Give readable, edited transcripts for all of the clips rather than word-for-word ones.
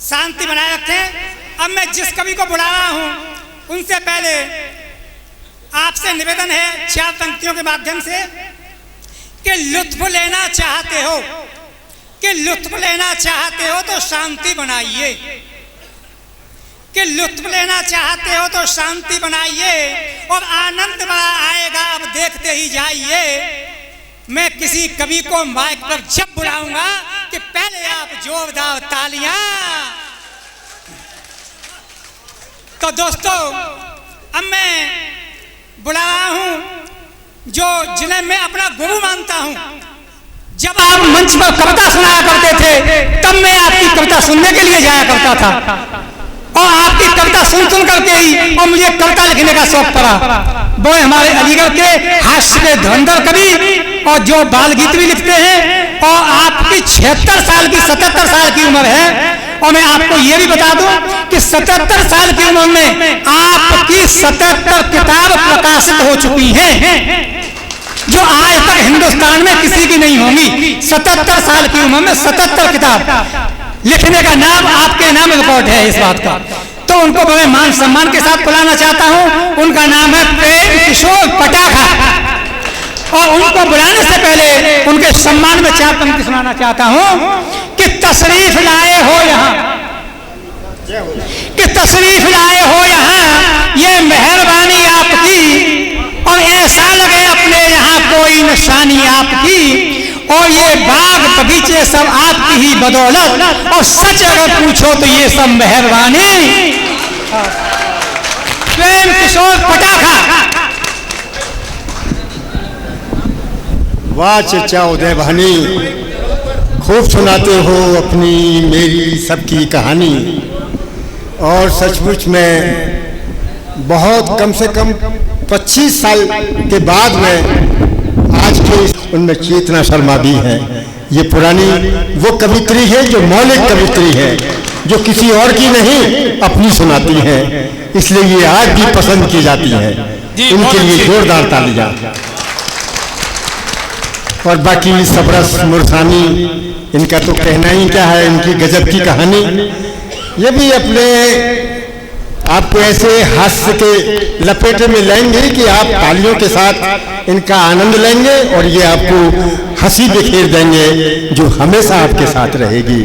शांति बनाए रखें। अब मैं जिस कवि को बुला रहा हूं उनसे पहले आपसे निवेदन है 4 पंक्तियों के माध्यम से कि लुत्फ लेना चाहते हो, कि लुत्फ लेना चाहते हो तो शांति बनाइए, कि लुत्फ लेना चाहते हो तो शांति बनाइए और आनंद बड़ा आएगा अब देखते ही जाइए। मैं किसी कवि को माइक पर जब बुलाऊंगा कि पहले आप जोरदार तालियां। तो दोस्तों अब मैं बुला रहा हूं जिन्हें मैं अपना गुरु मानता हूं। जब आप मंच पर कविता सुनाया करते थे तब मैं आपकी कविता सुनने के लिए जाया करता था और आपकी कविता सुन करके ही और मुझे कविता लिखने का शौक पड़ा। वो हमारे अलीगढ़ के हास्य के धुरंधर कवि और जो बाल गीत भी लिखते हैं और आपकी 76 साल की 77 साल की उम्र है और मैं आपको ये भी बता दूं कि 77 साल की उम्र में आपकी 77 किताब प्रकाशित हो चुकी हैं जो आज तक हिंदुस्तान में किसी की नहीं होंगी। 77 साल की उम्र में 77 किताब लिखने का नाम आपके नाम रिकॉर्ड है इस बात का। तो उनको बड़े मान सम्मान के साथ बुलाना चाहता हूं। उनका नाम है प्रेम किशोर पटाखा और उनको बुलाने से पहले उनके सम्मान में 4 पंक्ति सुनाना चाहता हूं कि तशरीफ लाए हो यहाँ, कि तशरीफ लाए हो यहाँ, ये मेहरबानी आपकी और ऐसा लगे अपने यहाँ कोई निशानी आपकी और ये बाग बगीचे सब आपकी ही बदौलत और सच अगर पूछो तो ये सब मेहरबानी। प्रेम किशोर पटाखा। वाह चचा उदय भानी, खूब सुनाते हो अपनी मेरी सबकी कहानी और सचमुच में बहुत कम से कम 25 साल के बाद में आज के उनमें चेतना शर्मा भी है। ये पुरानी वो कवित्री है जो मौलिक कवित्री है जो किसी और की नहीं अपनी सुनाती है, इसलिए ये आज भी पसंद की जाती है। इनके लिए जोरदार तालियां। और बाकी सबरस मुरसानी इनका तो कहना ही क्या है, इनकी गजब की कहानी। ये भी अपने आपको ऐसे हास्य के लपेटे में लेंगे कि आप तालियों के साथ इनका आनंद लेंगे और ये आपको हंसी बिखेर देंगे जो हमेशा आपके साथ रहेगी।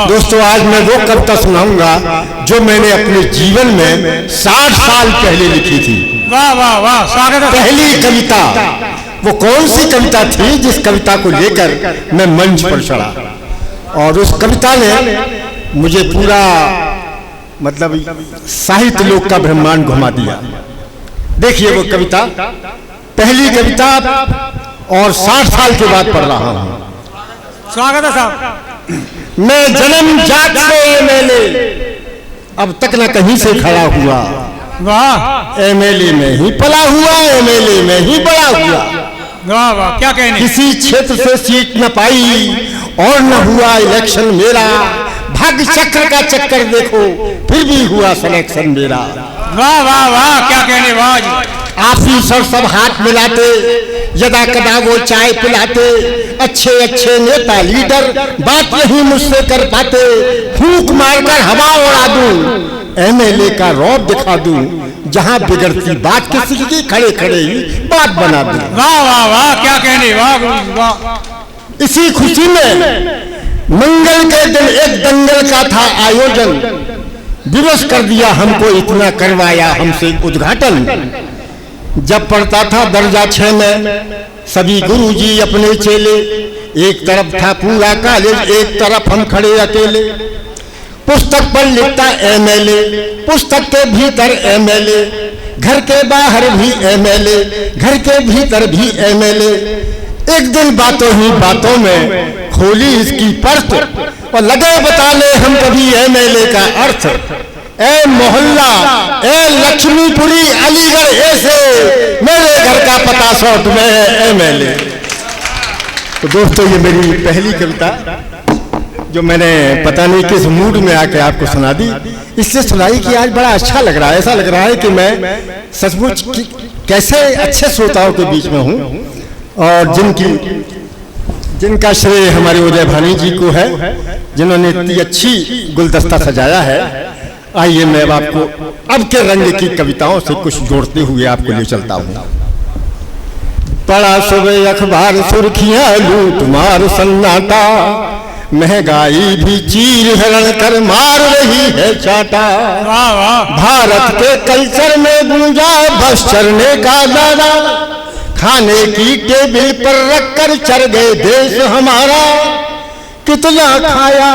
दोस्तों आज मैं वो कविता सुनाऊंगा जो मैंने अपने जीवन में 60 साल पहले लिखी थी। वाह वाह वाह, स्वागत है। पहली कविता वो कौन सी कविता थी जिस कविता को लेकर मैं मंच पर चढ़ा और उस कविता ने मुझे पूरा मतलब साहित्य लोक का ब्रह्मांड घुमा दिया। देखिए वो कविता, पहली कविता और 60 साल के बाद पढ़ रहा हूं। स्वागत है साहब। मैं जन्म जात से एमएलए अब तक न कहीं से खड़ा हुआ, वाह, एमएलए में ही पला हुआ, एमएलए में ही बड़ा हुआ। वाह वाह, क्या कहने। किसी क्षेत्र से सीट न पाई और न हुआ इलेक्शन मेरा, भाग्य चक्र का चक्कर देखो फिर भी हुआ सिलेक्शन मेरा। वाह वाह वाह, क्या कहने। वाह, ऑफिसर सब हाथ मिलाते, यदा कदा वो चाय पिलाते, अच्छे अच्छे नेता लीडर बात नहीं मुझसे कर पाते, फूंक मारकर हवा उड़ा दूं, एमएलए का रौब दिखा दूं, जहां बिगड़ती बात किसी की खड़े खड़े ही बात बना दूं। वाह वाह वाह, क्या कहने। वाह वाह। इसी खुशी में मंगल के दिन एक दंगल का था आयोजन, विवश कर दिया हमको, इतना करवाया हमसे उद्घाटन। जब पढ़ता था दर्जा 6 में सभी गुरुजी अपने चेले, एक तरफ था पूरा कॉलेज, एक तरफ हम खड़े अकेले। पुस्तक पर लिखता एमएलए, पुस्तक के भीतर एमएलए, घर के बाहर भी एमएलए, घर के भीतर भी एमएलए। एक दिन बातों ही बातों में खोली इसकी पर्स और लगे बताने हम कभी एमएलए का अर्थ। ए मोहल्ला, ए लक्ष्मीपुरी अलीगढ़ ऐसे, मेरे घर का पता 100 में है एमएलए। तो दोस्तों ये मेरी पहली कविता जो मैंने पता नहीं किस मूड में आके आपको सुना दी, इससे सुनाई कि आज बड़ा अच्छा लग रहा है। ऐसा लग रहा है कि मैं सचमुच कैसे अच्छे श्रोताओं के बीच में हूँ और जिनकी जिनका श्रेय हमारे उदय भानी जी को है, जिन्होंने इतनी अच्छी गुलदस्ता सजाया है। आइए मैं अब आपको अब के रंग की कविताओं से कुछ जोड़ते हुए आपको ले चलता हूँ। पढ़ा सुबह अखबार सुर्खियां लूट मार सन्नाटा, महंगाई भी चीर हरण कर मार रही है चाटा। भारत के कल्चर में गूंजा बस चरने का दादा, खाने की टेबल पर रखकर चढ़ गए देश हमारा। कितना खाया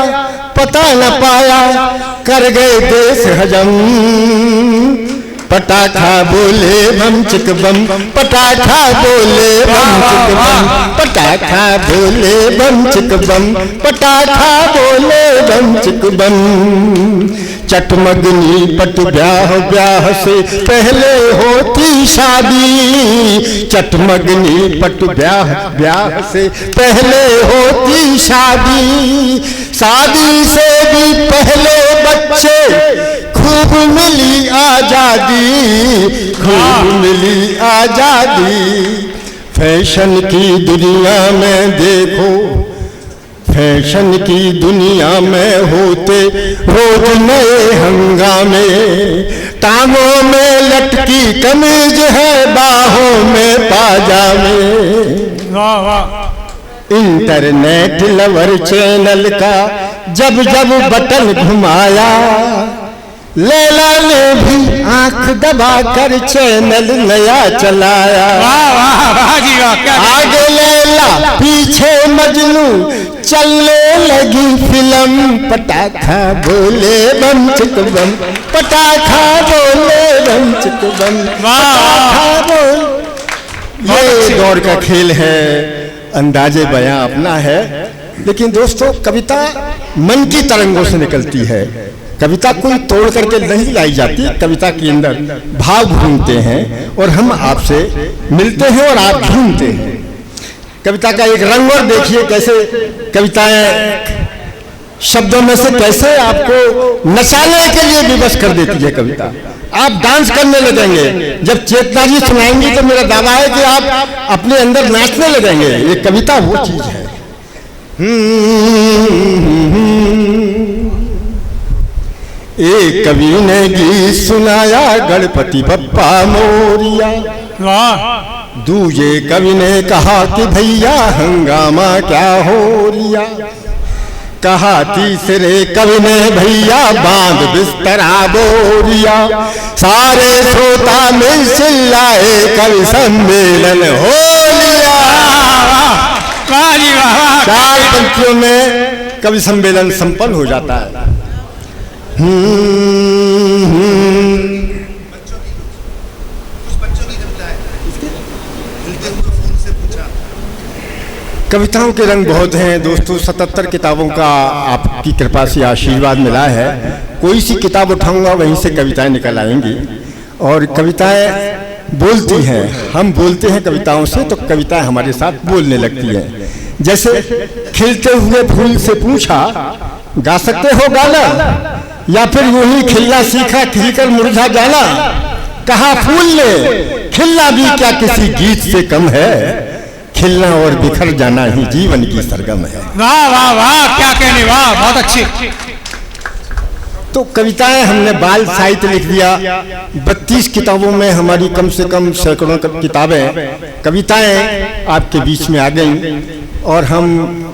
पता न पाया, कर गए देश हजम। पटाखा बोले बम चिक बम, पटाखा बोले बम चिक बम, पटाखा बोले बम चिक बम, पटाखा बोले बम चिक बम। चटमगनी पट ब्याह, ब्याह से पहले होती शादी। चटमगनी पट ब्याह, ब्याह से पहले होती शादी। शादी से भी पहले बच्चे खूब मिली आजादी, खूब मिली आजादी। फैशन की दुनिया में देखो, फैशन की दुनिया में होते रोज नए हंगामे। टांगों में लटकी कमीज है, बाहों में पाजामे। इंटरनेट लवर चैनल का जब जब बटन घुमाया, लैला ने भी आंख दबाकर चैनल नया चलाया। आगे लैला पीछे मजनू, चलने लगी फिल्म। पटाखा बोले बम चिक बम, पटाखा बोले बम चिक बम, पटाखा बोल। ये दौर का खेल है, अंदाजे बयां अपना है। लेकिन दोस्तों, कविता मन की तरंगों से निकलती है। कविता कोई तोड़ करके नहीं लाई जाती। कविता के अंदर भाव ढूंढते हैं और हम आपसे मिलते हैं और आप ढूंढते हैं। कविता का एक रंग और देखिए कैसे कविताएं शब्दों में से कैसे आपको नचाने के लिए विवश कर देती है कविता। आप डांस करने लगेंगे। जब चेतना जी सुनाएंगी तो मेरा दावा है कि आप अपने अंदर नाचने लगेंगे। ये कविता वो चीज है। एक कवि ने गीत सुनाया, गणपति बप्पा मोरिया। दूजे कवि ने कहा कि भैया हंगामा क्या हो रिया। कहा तीसरे कवि ने भैया बांध बिस्तरा बोरिया। सारे श्रोता मिल चिल्लाए, कवि सम्मेलन हो लिया। चार पंक्तियों में कवि सम्मेलन संपन्न हो जाता है। कविताओं के रंग बहुत हैं दोस्तों। 77 किताबों का आपकी कृपा से आशीर्वाद मिला है। कोई सी किताब उठाऊंगा वहीं से कविताएं निकल आएंगी और कविताएं बोलती हैं। हम बोलते हैं कविताओं से तो कविताएं हमारे साथ बोलने लगती हैं। जैसे खिलते हुए फूल से पूछा, गा सकते हो गाना, या फिर यूं ही खिलना सीखा खिलकर मुरझा जाना। कहा फूल ने, खिलना भी क्या किसी गीत से कम है। खिलना और बिखर जाना ही जीवन की सरगम है। वाह वाह वाह, क्या कहने, वाह, बहुत अच्छी। तो कविताएं हमने बाल साहित्य लिख दिया। 32 किताबों में हमारी कम से कम सैकड़ों किताबें कविताएं आपके बीच में आ गई और हम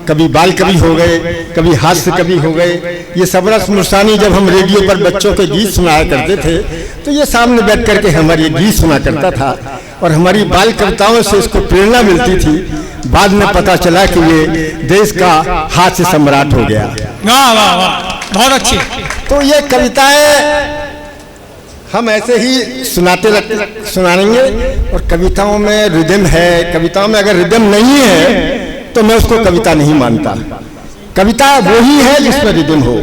कभी बाल कवि हो गए, कभी हास्य कवि हो गए। ये सबरस मुर्सानी जब हम रेडियो पर बच्चों के गीत सुनाया करते थे तो ये सामने बैठ करके हमारे गीत सुना करता था और हमारी बाल कविताओं से इसको प्रेरणा मिलती थी। बाद में पता चला कि ये देश का हास्य सम्राट हो गया। वाह वाह वाह, बहुत अच्छी। तो ये कविताएं हम ऐसे ही सुनाएंगे और कविताओं में रिदम है। कविताओं में अगर रिदम नहीं है तो मैं उसको कविता नहीं मानता। कविता वही है जिसमें रिदम हो।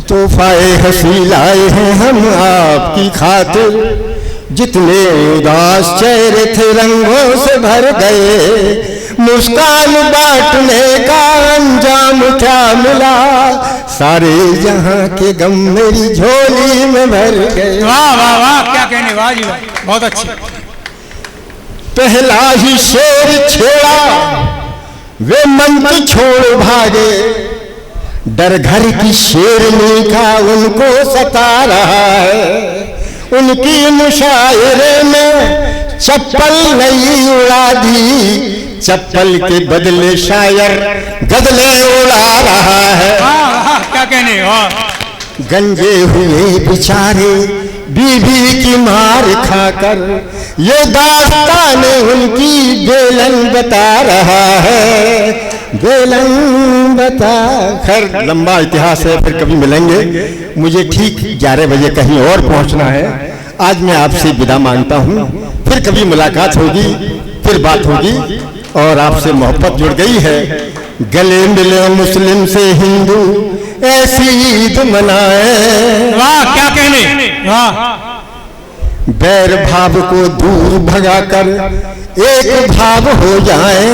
तोहफाए हंसी लाए हैं हम आपकी खातिर, जितने उदास चेहरे थे रंगों से भर गए। मुस्कान बांटने का अंजाम क्या मिला, सारे जहां के गम मेरी झोली में भर गए। वाह वाह वाह, क्या कहने, वाह जी वाह, बहुत अच्छी। पहला ही शेर छेड़ा वे मंत्र छोड़ भागे, डर घर की शेरनी का उनको सता रहा है। उनकी मुशायरे में चप्पल नहीं उड़ा दी, चप्पल के बदले शायर गदले उड़ा रहा है। क्या कहने, गंजे हुए बेचारे बीवी की मार खाकर, ये दास्तान उनकी बेलन बता रहा है, बेलन बता। खैर लंबा इतिहास है, फिर कभी मिलेंगे। मुझे ठीक 11 बजे कहीं और पहुंचना है। आज मैं आपसे विदा मांगता हूं, फिर कभी मुलाकात होगी, फिर बात होगी। और आपसे मोहब्बत जुड़ गई है। गले मिले मुस्लिम से हिंदू, ऐसी ईद मनाए। वाह क्या कहने, वाह। बैर भाव को दूर भगाकर एक भाव हो जाए,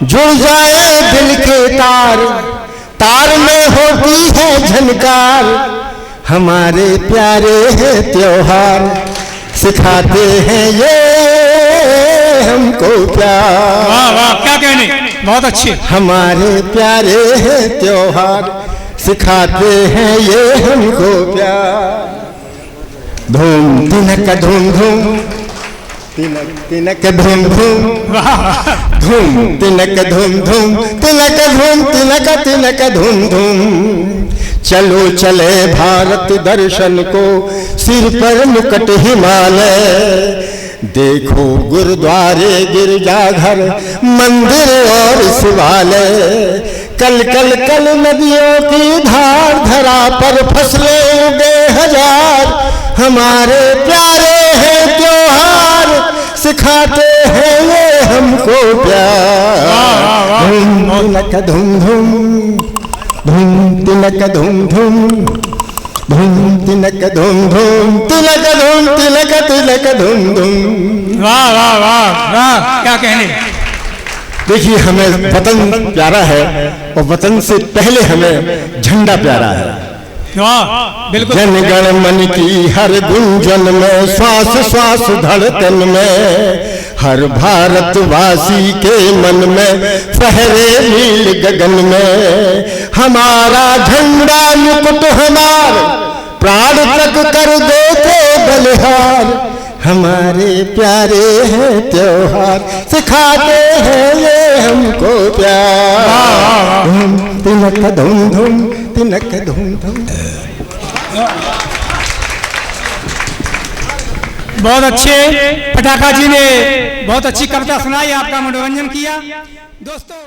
जुड़ जाए दिल के तार, तार में होती है झनकार। हमारे प्यारे हैं त्योहार, सिखाते हैं ये हमको प्यार। वाह वाह क्या कहने, बहुत अच्छे। हमारे प्यारे हैं त्योहार, सिखाते हैं ये हमको प्यार। धूम तिनक धूम धूम, तिनक तिनक धूम धूम, धूम तिनक धूम धूम, तिनक धूम तिनक तिनक धूम धूम। चलो चले भारत दर्शन को, सिर पर मुकुट हिमालय। देखो गुरुद्वारे गिरजाघर, मंदिर और शिवालय। कल कल कल नदियों की धार, धरा पर फसलें उगे हजार। हमारे प्यारे हैं त्योहार, सिखाते हैं ये हमको प्यार। धूम तिलक धूम धूम, धूम तिलक धूम धूम, धूम तिलक धूम धूम, तिलक धूम तिलक तिलक धूम धूम। वाह वाह वाह वाह क्या कहने। देखिए हमें वतन प्यारा है, और वतन से पहले हमें झंडा प्यारा है। वाह बिल्कुल। जन गण मन की हर गुंजन में, श्वास श्वास धड़कन में, हर भारतवासी के मन में फहरे नील गगन में। हमारा झंडा मुकुट हमार, प्राण तक कर देते बलिहार। हमारे प्यारे हैं त्योहार, सिखाते हैं ये हमको प्यार। धूम तिलक धूम धूम, तिलक धूम धूम। बहुत अच्छे। पटाखा जी ने बहुत अच्छी कविता सुनाई, आपका मनोरंजन किया दोस्तों।